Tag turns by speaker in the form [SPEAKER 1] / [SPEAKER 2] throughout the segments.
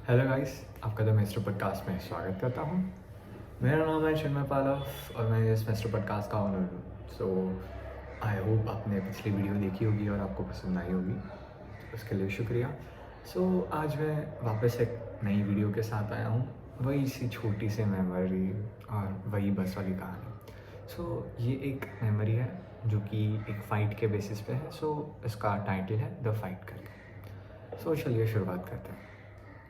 [SPEAKER 1] Hello guys, आपका the मेस्टर podcast में स्वागत करता हूँ। मेरा नाम है चिन्मय पालव और मैं इस मेस्टर पॉडकास्ट का ऑनर हूँ। सो आई होप आपने पिछली वीडियो देखी होगी और आपको पसंद आई होगी, उसके लिए शुक्रिया। आज मैं वापस एक नई वीडियो के साथ आया हूँ, वही सी छोटी सी मेमोरी और वही बस वाली कहानी। ये एक मेमोरी है जो कि एक फ़ाइट के बेसिस पे है। इसका टाइटल है द फाइट करके। चलिए शुरुआत करते हैं।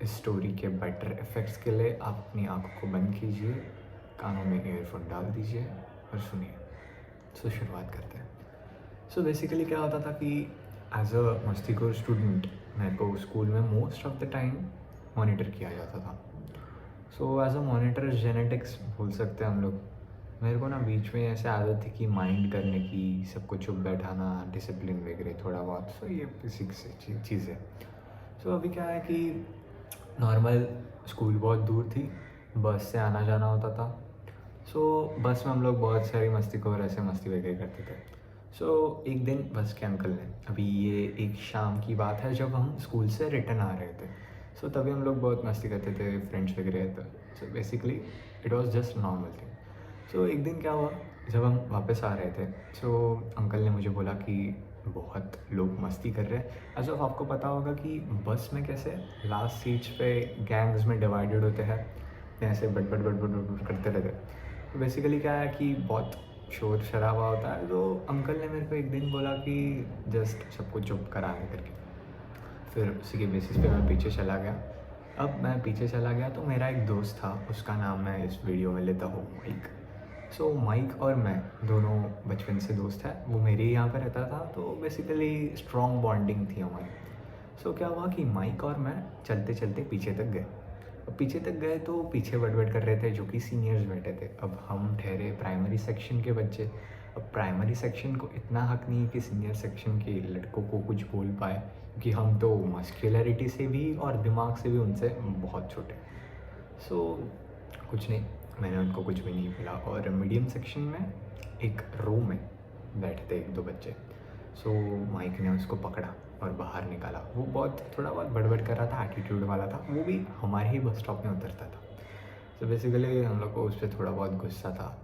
[SPEAKER 1] इस स्टोरी के बेटर इफ़ेक्ट्स के लिए आप अपनी आंखों को बंद कीजिए, कानों में ईयरफोन डाल दीजिए और सुनिए। शुरुआत करते हैं। बेसिकली क्या होता था कि एज अ मस्तीखोर स्टूडेंट मेरे को स्कूल में most of the time monitor किया जाता था। एज अ मॉनिटर जेनेटिक्स बोल सकते हैं हम लोग। मेरे को ना बीच में ऐसे आदत थी कि माइंड करने की, सबको चुप बैठाना, डिसिप्लिन वगैरह थोड़ा बहुत। ये बेसिक चीज़ है। अभी क्या है कि नॉर्मल स्कूल बहुत दूर थी, बस से आना जाना होता था। बस में हम लोग बहुत सारी मस्ती को और ऐसे मस्ती वगैरह करते थे। एक दिन बस के अंकल ने, अभी ये एक शाम की बात है जब हम स्कूल से रिटर्न आ रहे थे। तभी हम लोग बहुत मस्ती करते थे, फ्रेंड्स वगैरह थे। Basically it was just normal thing. एक दिन क्या हुआ, जब हम वापस आ रहे थे अंकल ने मुझे बोला कि बहुत लोग मस्ती कर रहे हैं। एज ऑफ आपको पता होगा कि बस में कैसे लास्ट सीट्स पे गैंग्स में डिवाइडेड होते हैं, ऐसे but but but but but करते रहते। बेसिकली क्या है कि बहुत शोर शराबा होता है। अंकल ने मेरे को एक दिन बोला कि जस्ट सबको चुप कराने करके। फिर उसी के बेसिस पे मैं पीछे चला गया। अब मैं पीछे चला गया तो मेरा एक दोस्त था, उसका नाम मैं इस वीडियो में लेता हूँ माइक। माइक और मैं दोनों बचपन से दोस्त हैं। वो मेरे ही यहाँ पर रहता था, तो बेसिकली स्ट्रॉन्ग बॉन्डिंग थी हमारी। क्या हुआ कि माइक और मैं चलते चलते पीछे तक गए। अब पीछे तक गए तो पीछे बट कर रहे थे जो कि सीनियर्स बैठे थे। अब हम ठहरे प्राइमरी सेक्शन के बच्चे। अब प्राइमरी सेक्शन को इतना हक नहीं है कि सीनियर सेक्शन के लड़कों को कुछ बोल पाए, क्योंकि हम तो मस्कुलरिटी से भी और दिमाग से भी उनसे बहुत छोटे। कुछ नहीं, मैंने उनको कुछ भी नहीं बोला। और मीडियम सेक्शन में एक रो में बैठे थे एक दो बच्चे। माइक ने उसको पकड़ा और बाहर निकाला। वो बहुत थोड़ा बहुत बड़बड़ कर रहा था, एटीट्यूड वाला था। वो भी हमारे ही बस स्टॉप में उतरता था। बेसिकली हम लोग को उस पर थोड़ा बहुत गुस्सा था।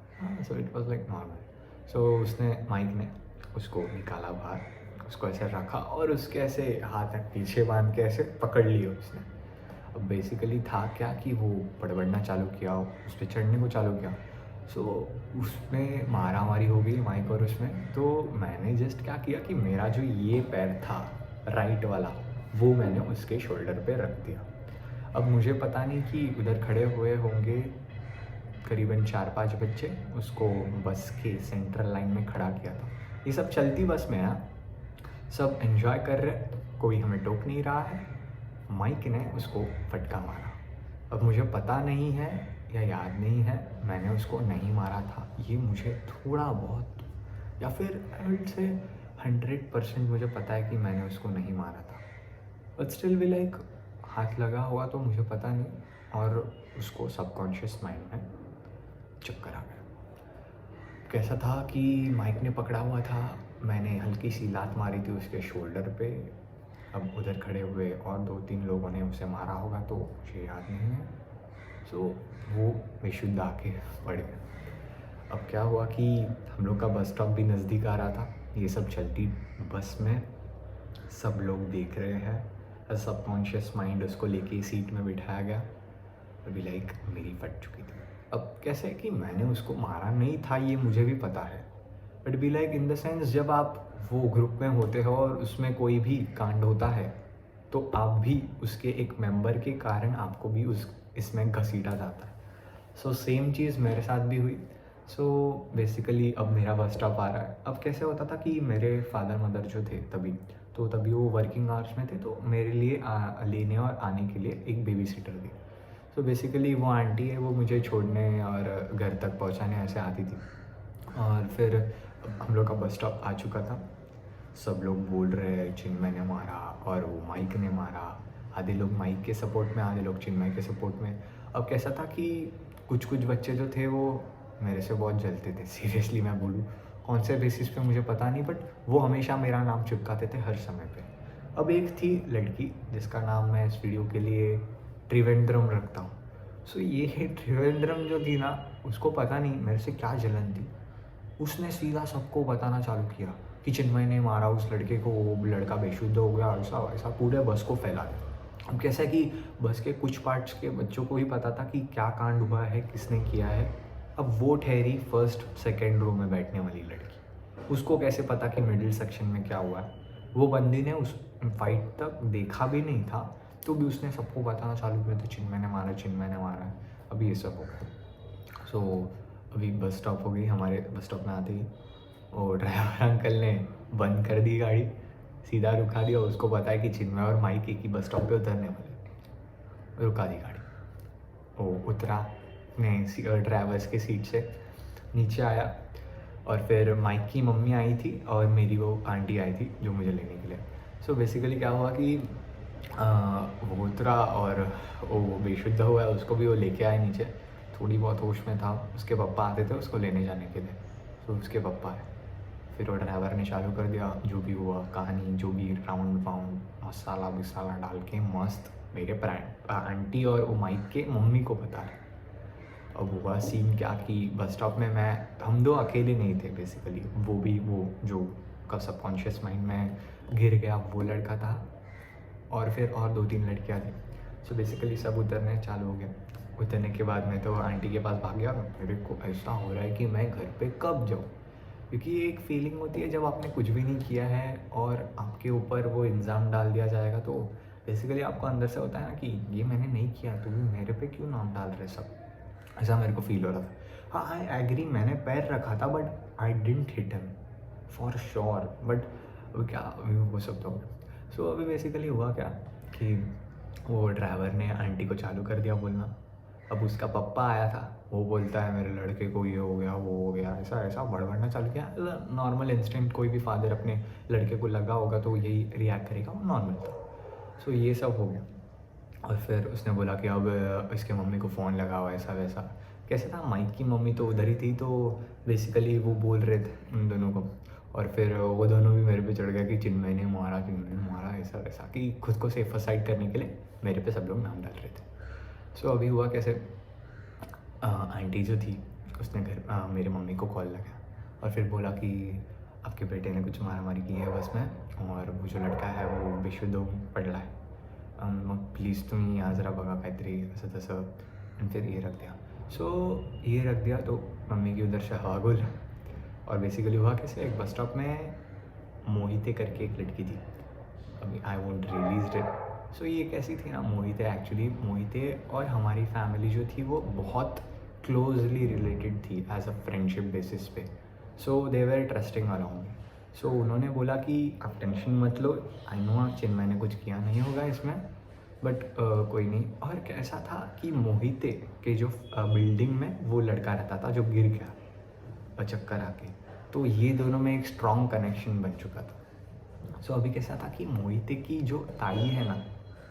[SPEAKER 1] It was like normal. उसने माइक ने उसको निकाला बाहर, उसको ऐसे रखा और उसके ऐसे हाथ पीछे बांध के ऐसे पकड़ लिए उसने। अब बेसिकली था क्या कि वो बड़बड़ना चालू किया, उस पर चढ़ने को चालू किया। उसमें मारामारी हो गई माइक और उसमें। तो मैंने जस्ट क्या किया कि मेरा जो ये पैर था राइट वाला, वो मैंने उसके शोल्डर पे रख दिया। अब मुझे पता नहीं कि उधर खड़े हुए होंगे करीबन 4-5 बच्चे, उसको बस के सेंट्रल लाइन में खड़ा किया था। ये सब चलती बस में है, सब एंजॉय कर रहे, कोई हमें टोक नहीं रहा है। माइक ने उसको फटका मारा। अब मुझे पता नहीं है या याद नहीं है मैंने उसको नहीं मारा था, ये मुझे थोड़ा बहुत या फिर आई विल से 100% मुझे पता है कि मैंने उसको नहीं मारा था। बट स्टिल भी लाइक हाथ लगा हुआ तो मुझे पता नहीं, और उसको सबकॉन्शियस माइंड में चक्कर आ गया। कैसा था कि माइक ने पकड़ा हुआ था, मैंने हल्की सी लात मारी थी उसके शोल्डर पे। अब उधर खड़े हुए और 2-3 लोगों ने उसे मारा होगा तो मुझे याद नहीं है। वो बेशुद्ध आके पड़ गया। अब क्या हुआ कि हम लोग का बस स्टॉप भी नज़दीक आ रहा था। ये सब चलती बस में सब लोग देख रहे हैं। सबकॉन्शियस माइंड उसको लेके सीट में बिठाया गया। अभी लाइक मेरी फट चुकी थी। अब कैसे कि मैंने उसको मारा नहीं था ये मुझे भी पता है, but be like in the sense जब आप वो ग्रुप में होते हो और उसमें कोई भी कांड होता है तो आप भी उसके एक मेंबर के कारण आपको भी उस इसमें घसीटा जाता है। सेम चीज़ मेरे साथ भी हुई। बेसिकली अब मेरा बस स्टॉप आ रहा है। अब कैसे होता था कि मेरे फादर मदर जो थे तभी वो वर्किंग आवर्स में थे, तो मेरे लिए लेने और आने के लिए एक बेबी सीटर थी। बेसिकली वो आंटी है, वो मुझे छोड़ने और घर तक पहुंचाने ऐसे आती थी। और फिर हम लोग का बस स्टॉप आ चुका था। सब लोग बोल रहे हैं चिन्मय ने मारा और वो माइक ने मारा। आधे लोग माइक के सपोर्ट में, आधे लोग चिन्मय के सपोर्ट में। अब कैसा था कि कुछ बच्चे जो थे वो मेरे से बहुत जलते थे। सीरियसली मैं बोलूँ कौन से बेसिस पे मुझे पता नहीं, बट वो हमेशा मेरा नाम चिपकाते थे हर समय पे। अब एक थी लड़की जिसका नाम मैं इस वीडियो के लिए त्रिवेंद्रम रखता हूँ। सो ये त्रिवेंद्रम जो थी ना, उसको पता नहीं मेरे से क्या जलन थी, उसने सीधा सबको बताना चालू किया कि चिन्मय ने मारा उस लड़के को, वो लड़का बेशुद्ध हो गया, ऐसा वैसा, पूरे बस को फैला दिया। अब कैसा है कि बस के कुछ पार्ट्स के बच्चों को ही पता था कि क्या कांड हुआ है, किसने किया है। अब वो ठहरी फर्स्ट सेकेंड रो में बैठने वाली लड़की, उसको कैसे पता कि मिडिल सेक्शन में क्या हुआ है। वो बंदी ने उस फाइट तक देखा भी नहीं था, तो भी उसने सबको बताना चालू किया था चिन्मय ने मारा, चिन्मय ने मारा है। अभी ये सब हो गया। सो अभी बस स्टॉप हो गई, हमारे बस स्टॉप में आते ही और ड्राइवर अंकल ने बंद कर दी गाड़ी, सीधा रुका दिया। उसको पता है कि चिन्मय और माइक एक ही बस स्टॉप पे उतरने वाले, रुका दी गाड़ी। वो उतरा अपने ड्राइवर्स के सीट से नीचे आया, और फिर माइक की मम्मी आई थी और मेरी वो आंटी आई थी जो मुझे लेने के लिए। सो बेसिकली क्या हुआ कि वो उतरा और वो बेशुद्ध हुआ है, उसको भी वो लेके आए नीचे, थोड़ी बहुत होश में था। उसके पापा आते थे उसको लेने जाने के लिए, तो उसके पापा आए। फिर वो ड्राइवर ने चालू कर दिया जो भी हुआ कहानी, जो भी राउंड वाउंड मसाला विसाला डाल के मस्त मेरे आंटी और वो माइक के मम्मी को बता रहे। अब हुआ सीन क्या कि बस स्टॉप में हम दो अकेले नहीं थे बेसिकली, वो जो का सबकॉन्शियस माइंड में गिर गया वो लड़का था, और फिर और 2-3 लड़कियाँ थी। सो बेसिकली सब उतरने चालू हो गया। उतरने के बाद मैं तो आंटी के पास भाग गया। मेरे को ऐसा हो रहा है कि मैं घर पे कब जाऊँ, क्योंकि एक फीलिंग होती है जब आपने कुछ भी नहीं किया है और आपके ऊपर वो इल्ज़ाम डाल दिया जाएगा, तो बेसिकली आपको अंदर से होता है ना कि ये मैंने नहीं किया, तो मेरे पे क्यों नाम डाल रहे सब, ऐसा मेरे को फील हो रहा था। हाँ, आई एग्री, मैंने पैर रखा था but I didn't hit him for sure. But क्या वो सब तो। सो अभी बेसिकली हुआ क्या कि वो ड्राइवर ने आंटी को चालू कर दिया बोलना। अब उसका पप्पा आया था, वो बोलता है मेरे लड़के को ये हो गया, वो हो गया, ऐसा ऐसा बड़बड़ना चालू किया। नॉर्मल इंस्टिंक्ट, कोई भी फादर अपने लड़के को लगा होगा तो यही रिएक्ट करेगा, वो नॉर्मल था। सो ये सब हो गया, और फिर उसने बोला कि अब इसके मम्मी को फ़ोन लगाओ, ऐसा वैसा। कैसे था, माइक की मम्मी तो उधर ही थी, तो बेसिकली वो बोल रहे थे उन दोनों को, और फिर वो दोनों भी मेरे पे चढ़ गया कि चिन्मय ने मारा, चिन्मय ने मारा, ऐसा वैसा, कि खुद को सेफ साइड करने के लिए मेरे पे सब लोग नाम डाल रहे थे। सो अभी हुआ कैसे, आंटी जो थी उसने मेरे मम्मी को कॉल लगाया और फिर बोला कि आपके बेटे ने कुछ मारा मारी की है बस में, और वो जो लड़का है वो बेशुद्ध पडला आहे, मग प्लीज़ तुम्ही आज जरा बघा काहीतरी असं तसं, आणि फिर ये रख दिया। सो ये रख दिया तो मम्मी की उधर से हवा गुल। और बेसिकली हुआ कैसे, एक बस स्टॉप में मोहिते करके एक लड़की थी, अभी आई वोंट रिलीज इट। सो ये कैसी थी ना, मोहिते एक्चुअली, मोहिते और हमारी फैमिली जो थी वो बहुत क्लोजली रिलेटेड थी एज अ फ्रेंडशिप बेसिस पे। सो दे वेर ट्रस्टिंग अराउंड। सो उन्होंने बोला कि आप टेंशन मत लो, आई नो चिन्मय ने कुछ किया नहीं होगा इसमें, बट कोई नहीं। और कैसा था कि मोहिते के जो बिल्डिंग में वो लड़का रहता था जो गिर गया चक्कर आके, तो ये दोनों में एक स्ट्रॉन्ग कनेक्शन बन चुका था। सो अभी कैसा था कि मोहिते की जो ताई है ना,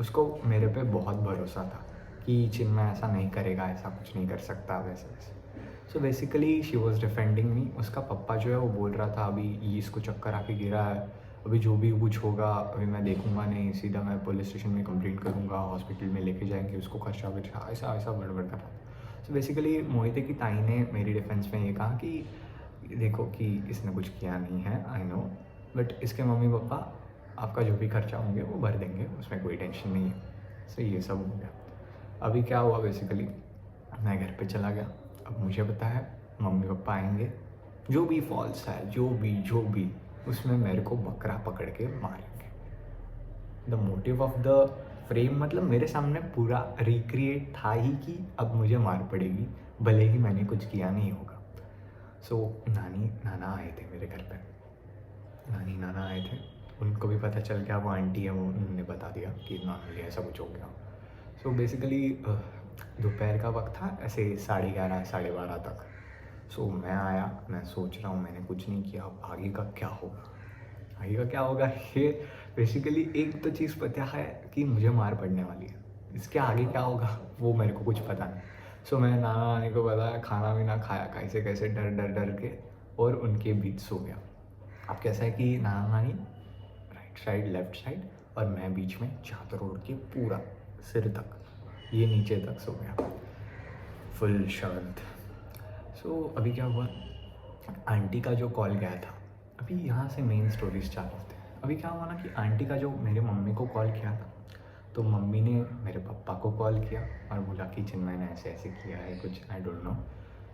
[SPEAKER 1] उसको मेरे पे बहुत भरोसा था कि चिन्मय ऐसा नहीं करेगा, ऐसा कुछ नहीं कर सकता, वैसे वैसे। So basically she was defending me. उसका पप्पा जो है वो बोल रहा था अभी ये इसको चक्कर आके गिरा है, अभी जो भी कुछ होगा अभी मैं देखूंगा नहीं, सीधा मैं पुलिस स्टेशन में कंप्लेंट करूंगा, हॉस्पिटल में लेके जाएंगे उसको, खर्चा वर्चा, ऐसा ऐसा बड़बड़ कर रहा था। सो बेसिकली मोहिते की ताई ने मेरी डिफेंस में ये कहा कि देखो कि इसने कुछ किया नहीं है, आई नो, बट इसके मम्मी पापा आपका जो भी खर्चा होंगे वो भर देंगे, उसमें कोई टेंशन नहीं है। सो ये सब हो गया। अभी क्या हुआ, बेसिकली मैं घर पे चला गया। अब मुझे पता है मम्मी पापा आएंगे, जो भी फॉल्स है, जो भी उसमें मेरे को बकरा पकड़ के मारेंगे। The motive of the frame, मतलब मेरे सामने पूरा रिक्रिएट था ही कि अब मुझे मार पड़ेगी, भले ही मैंने कुछ किया नहीं होगा। सो नानी नाना आए थे मेरे घर पे, नानी नाना आए थे, उनको भी पता चल गया, वो आंटी है वो, उन्होंने बता दिया कि नॉर्मली ऐसा कुछ हो गया। सो बेसिकली दोपहर का वक्त था, ऐसे 11:30 12:30 तक। सो मैं आया, मैं सोच रहा हूँ मैंने कुछ नहीं किया, अब आगे का क्या होगा, आगे का क्या होगा। ये बेसिकली एक तो चीज़ पता है कि मुझे मार पड़ने वाली है, इसके आगे क्या होगा वो मेरे को कुछ पता नहीं। सो मैं नाना नानी को बताया, खाना भी ना खाया, कैसे कैसे डर डर डर के, और उनके बीच सो गया। अब कैसा है कि नाना नानी राइट साइड लेफ्ट साइड और मैं बीच में, चादर ओढ़ के पूरा सिर तक, ये नीचे तक सो गया, फुल शांत। सो अभी क्या हुआ, आंटी का जो कॉल गया था, अभी यहाँ से मेन स्टोरीज चालू होते हैं। अभी क्या हुआ ना कि आंटी का जो मेरे मम्मी को कॉल किया था, तो मम्मी ने मेरे पापा को कॉल किया और बोला कि चिन्मय ने ऐसे ऐसे किया है कुछ, आई डोंट नो।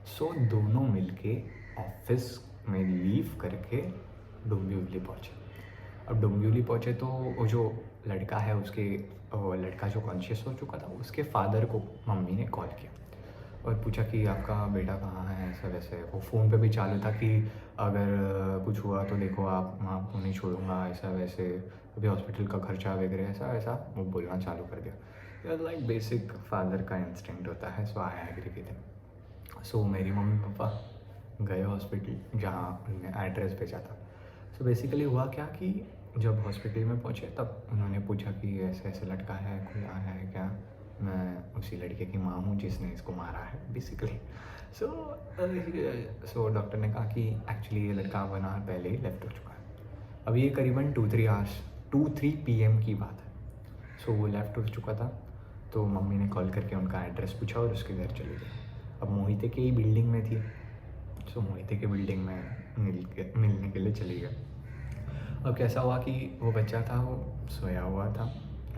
[SPEAKER 1] सो दोनों मिलके ऑफिस में लीव करके डोंबिवली पहुँचे। अब डोंबिवली पहुँचे तो वो जो लड़का है उसके लड़का जो कॉन्शियस हो चुका था, उसके फादर को मम्मी ने कॉल किया और पूछा कि आपका बेटा कहाँ है, ऐसा वैसे। वो फ़ोन पे भी चालू था कि अगर कुछ हुआ तो देखो आप, मैं आपको नहीं छोड़ूंगा, ऐसा वैसे, अभी हॉस्पिटल का खर्चा वगैरह ऐसा वैसा वो बोलना चालू कर दिया। लाइक बेसिक फादर का इंस्टिंक्ट होता है। So I agree with him. सो मेरी मम्मी पापा गए हॉस्पिटल जहाँ उन्होंने एड्रेस भेजा था। सो बेसिकली हुआ क्या कि जब हॉस्पिटल में पहुँचे तब उन्होंने पूछा कि ऐसे ऐसे लड़का है, कोई आया है क्या। मैं उसी लड़के की माँ हूँ जिसने इसको मारा है बेसिकली। सो डॉक्टर ने कहा कि एक्चुअली ये लड़का 1 आवर पहले ही लेफ्ट हो चुका है। अब ये करीबन 2-3 PM की बात है। सो वो लेफ्ट हो चुका था। तो मम्मी ने कॉल करके उनका एड्रेस पूछा और उसके घर चली गई। अब मोहिते के ही बिल्डिंग में थी। सो मोहिते के बिल्डिंग में मिलने के लिए चली गई। अब कैसा हुआ कि वो बच्चा था, वो सोया हुआ था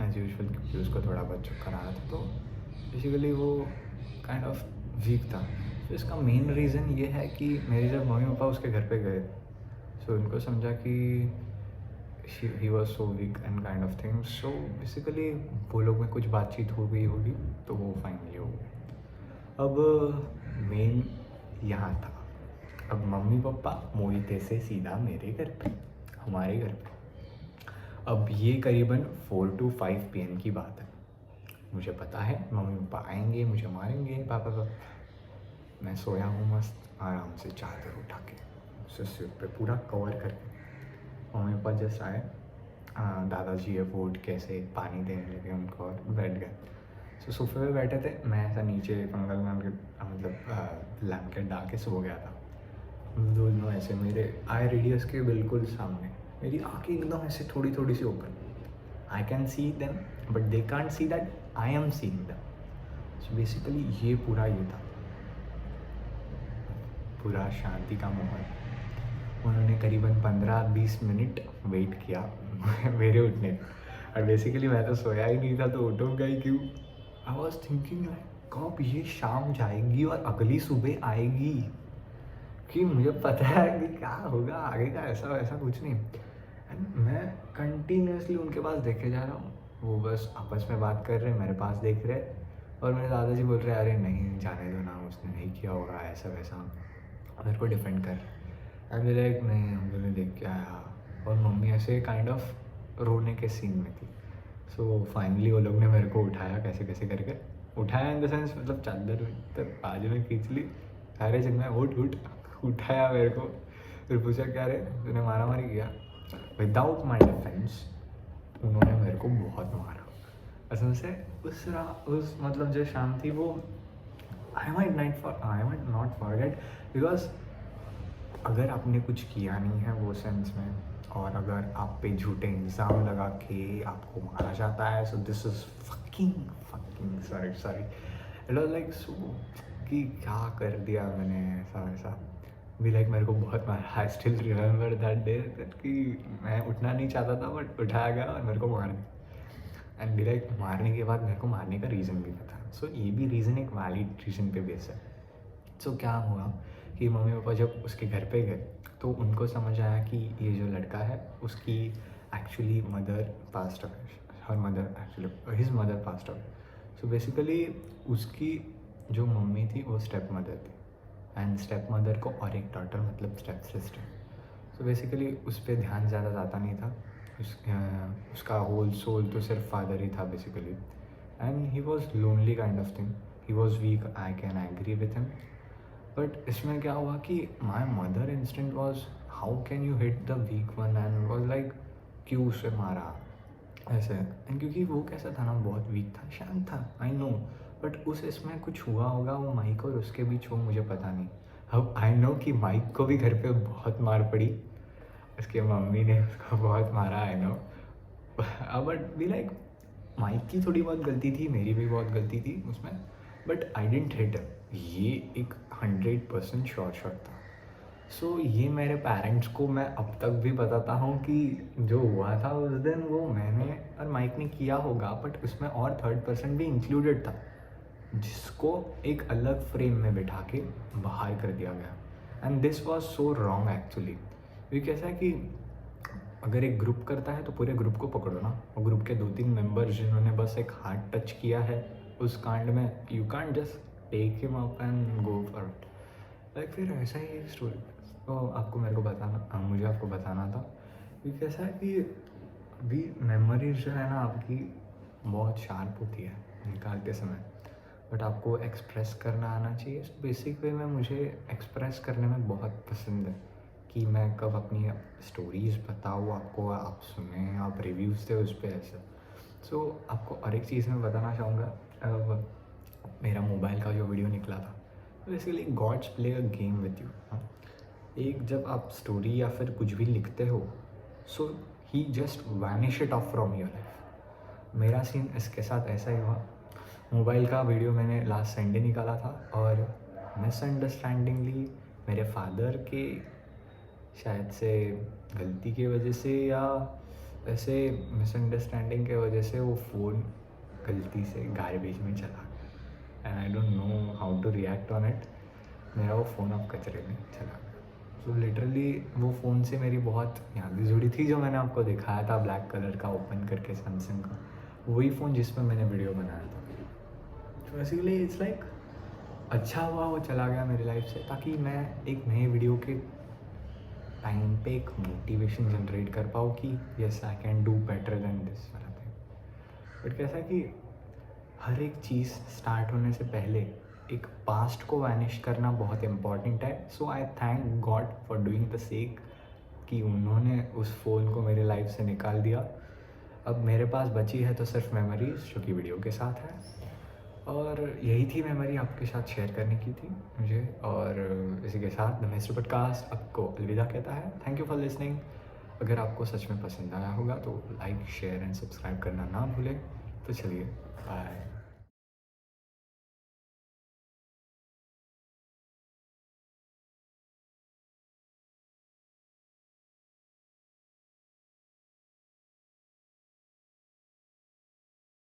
[SPEAKER 1] एज़ यूजुअल, क्योंकि उसको थोड़ा बहुत चक्कर आ रहा था। तो बेसिकली वो काइंड ऑफ वीक था। तो इसका मेन रीज़न ये है कि मेरे जब मम्मी पापा उसके घर पे गए, सो उनको समझा कि he was so weak and kind of thing. So basically वो लोग में कुछ बातचीत हो गई होगी, तो वो फाइनली हो गई। अब मेन यहाँ था, अब मम्मी पापा मोहिते से सीधा मेरे घर पे, हमारे घर पे। अब ये करीबन 4 to 5 PM की बात है। मुझे पता है मम्मी पापा आएंगे, मुझे मारेंगे, पापा। मैं सोया हूँ मस्त आराम से, चादर उठा के उसे सिर पे पूरा कवर करके। मम्मी पापा जस्ट आए, दादाजी है वो उठ के ऐसे पानी देने लगे उनको और बैठ गए। सो सोफे पे बैठे थे, मैं ऐसा नीचे कंगल मतलब ब्लैंकेट डाल के सो गया था। दोनों ऐसे मेरे आई रेडियस के बिल्कुल सामने, मेरी आँखें एकदम ऐसे थोड़ी थोड़ी सी open. I can see them but they can't see that I am seeing them. So basically ये पूरा ये था, पूरा शांति का माहौल। उन्होंने करीबन 15-20 मिनट वेट किया मेरे उठने का। और बेसिकली मैं तो सोया ही नहीं था, तो उठूँगा ही क्यों। आई वॉज थिंकिंग लाइक कब ये शाम जाएगी और अगली सुबह आएगी, कि मुझे पता है कि क्या होगा आगे का, ऐसा वैसा कुछ नहीं। एंड मैं कंटिन्यूसली उनके पास देखे जा रहा हूँ, वो बस आपस में बात कर रहे, मेरे पास देख रहे, और मेरे दादाजी बोल रहे अरे नहीं जाने दो ना, उसने नहीं किया होगा ऐसा वैसा, मेरे को डिफेंड कर रहे। एंड मेरे एक नहीं, हम लोगों ने देख के आया, और मम्मी ऐसे काइंड ऑफ रोने के सीन में थी। सो फाइनली वो लोग ने मेरे को उठाया, कैसे कैसे करके उठाया, इन द सेंस मतलब चादर तो बाजू में खींच ली, अरे जब मैं उठ उठाया मेरे को, फिर पूछा क्या रे तूने मारा मारी किया। विदाउट माई डिफेंस उन्होंने मेरे को बहुत मारा कसम से। उस मतलब जो शाम थी वो I might not forget, because अगर आपने कुछ किया नहीं है वो सेंस में, और अगर आप पे झूठे इल्ज़ाम लगा के आपको मारा जाता है, so this is fucking sorry it was like so कि क्या कर दिया मैंने, ऐसा वैसा भी। लाइक मेरे को बहुत मारा। I still remember that day कि मैं उठना नहीं चाहता था बट उठाया गया और मेरे को मार दिया। एंड भी लाइक मारने के बाद मेरे को मारने का रीज़न भी पता। सो ये भी रीज़न एक वैलिड रीज़न पे बेस है। सो क्या हुआ कि मम्मी पापा जब उसके घर पे गए तो उनको समझ आया कि ये जो लड़का है उसकी actually mother passed away, her mother actually his mother passed away. So basically उसकी जो मम्मी थी वो स्टेप मदर थी, एंड स्टेप मदर को और एक डॉटर मतलब स्टेप सिस्टर। सो बेसिकली उस पर ध्यान ज़्यादा जाता नहीं था, उसका होल सोल तो सिर्फ फादर ही था basically. And he was lonely kind of thing, he was weak, I can agree with him. But इसमें क्या हुआ कि my mother instant was how can you hit the weak one, and was like क्यों उसे मारा ऐसे। And क्योंकि वो कैसा था ना, बहुत वीक था, शांत था, आई नो, बट उस इसमें कुछ हुआ होगा वो माइक और उसके बीच हो, मुझे पता नहीं। अब आई नो कि माइक को भी घर पे बहुत मार पड़ी, उसके मम्मी ने उसको बहुत मारा, आई नो। बट भी लाइक माइक की थोड़ी बहुत गलती थी, मेरी भी बहुत गलती थी उसमें, but I didn't hit him. ये एक 100% श्योर शॉट था। सो ये मेरे पेरेंट्स को मैं अब तक भी बताता हूँ कि जो हुआ था उस दिन वो मैंने और माइक ने किया होगा, बट उसमें और थर्ड पर्सन भी इंक्लूडेड था, जिसको एक अलग फ्रेम में बिठा के बाहर कर दिया गया। And this was so wrong actually. क्योंकि कैसा है कि अगर एक ग्रुप करता है तो पूरे ग्रुप को पकड़ो ना, और ग्रुप के 2-3 मेंबर्स जिन्होंने बस एक हाथ टच किया है उस कांड में, you can't just take him up and go for it. Like फिर ऐसा ही एक स्टोरी तो आपको मेरे को बताना, मुझे आपको बताना था। क्योंकि कैसा है कि अभी मेमोरीज जो है ना आपकी बहुत शार्प होती है निकालते समय, बट आपको एक्सप्रेस करना आना चाहिए। बेसिक वे में मुझे एक्सप्रेस करने में बहुत पसंद है कि मैं कब अपनी स्टोरीज़ बताऊँ आपको, आप सुने, आप रिव्यूज़ दे उस पर ऐसे। सो आपको और एक चीज़ मैं बताना चाहूँगा, मेरा मोबाइल का जो वीडियो निकला था, basically gods play a game with you. एक जब आप स्टोरी या फिर कुछ भी लिखते हो, so he just vanish it off from your life. मेरा सीन इसके साथ ऐसा ही हुआ। मोबाइल का वीडियो मैंने लास्ट संडे निकाला था और मिसअंडरस्टैंडिंगली मेरे फादर के शायद से गलती की वजह से या ऐसे मिसअंडरस्टैंडिंग के वजह से वो फ़ोन गलती से गार्बेज में चला गया। And I don't know how to react on it. मेरा वो फ़ोन अब कचरे में चला गया। सो लिटरली वो फ़ोन से मेरी बहुत यादें जुड़ी थी, जो मैंने आपको दिखाया था ब्लैक कलर का ओपन करके सैमसंग का, वही फ़ोन जिसमें मैंने वीडियो बनाया था। तो बेसिकली इट्स लाइक अच्छा हुआ वो चला गया मेरी लाइफ से, ताकि मैं एक नए वीडियो के टाइम पे एक मोटिवेशन जनरेट कर पाऊँ कि yes I can do better than this वाला थिंग। बट कैसा है कि हर एक चीज़ स्टार्ट होने से पहले एक पास्ट को वैनिश करना बहुत इम्पॉर्टेंट है। So I thank God for doing the sake कि उन्होंने उस फ़ोन को मेरे लाइफ से निकाल दिया। अब मेरे पास बची है तो सिर्फ मेमोरीज, जो कि वीडियो के साथ है, और यही थी मेमोरी आपके साथ शेयर करने की थी मुझे। और इसी के साथ द मिस्टर पॉडकास्ट आपको अलविदा कहता है। Thank you for listening. अगर आपको सच में पसंद आया होगा तो लाइक, शेयर एंड सब्सक्राइब करना ना भूलें। तो चलिए, बाय।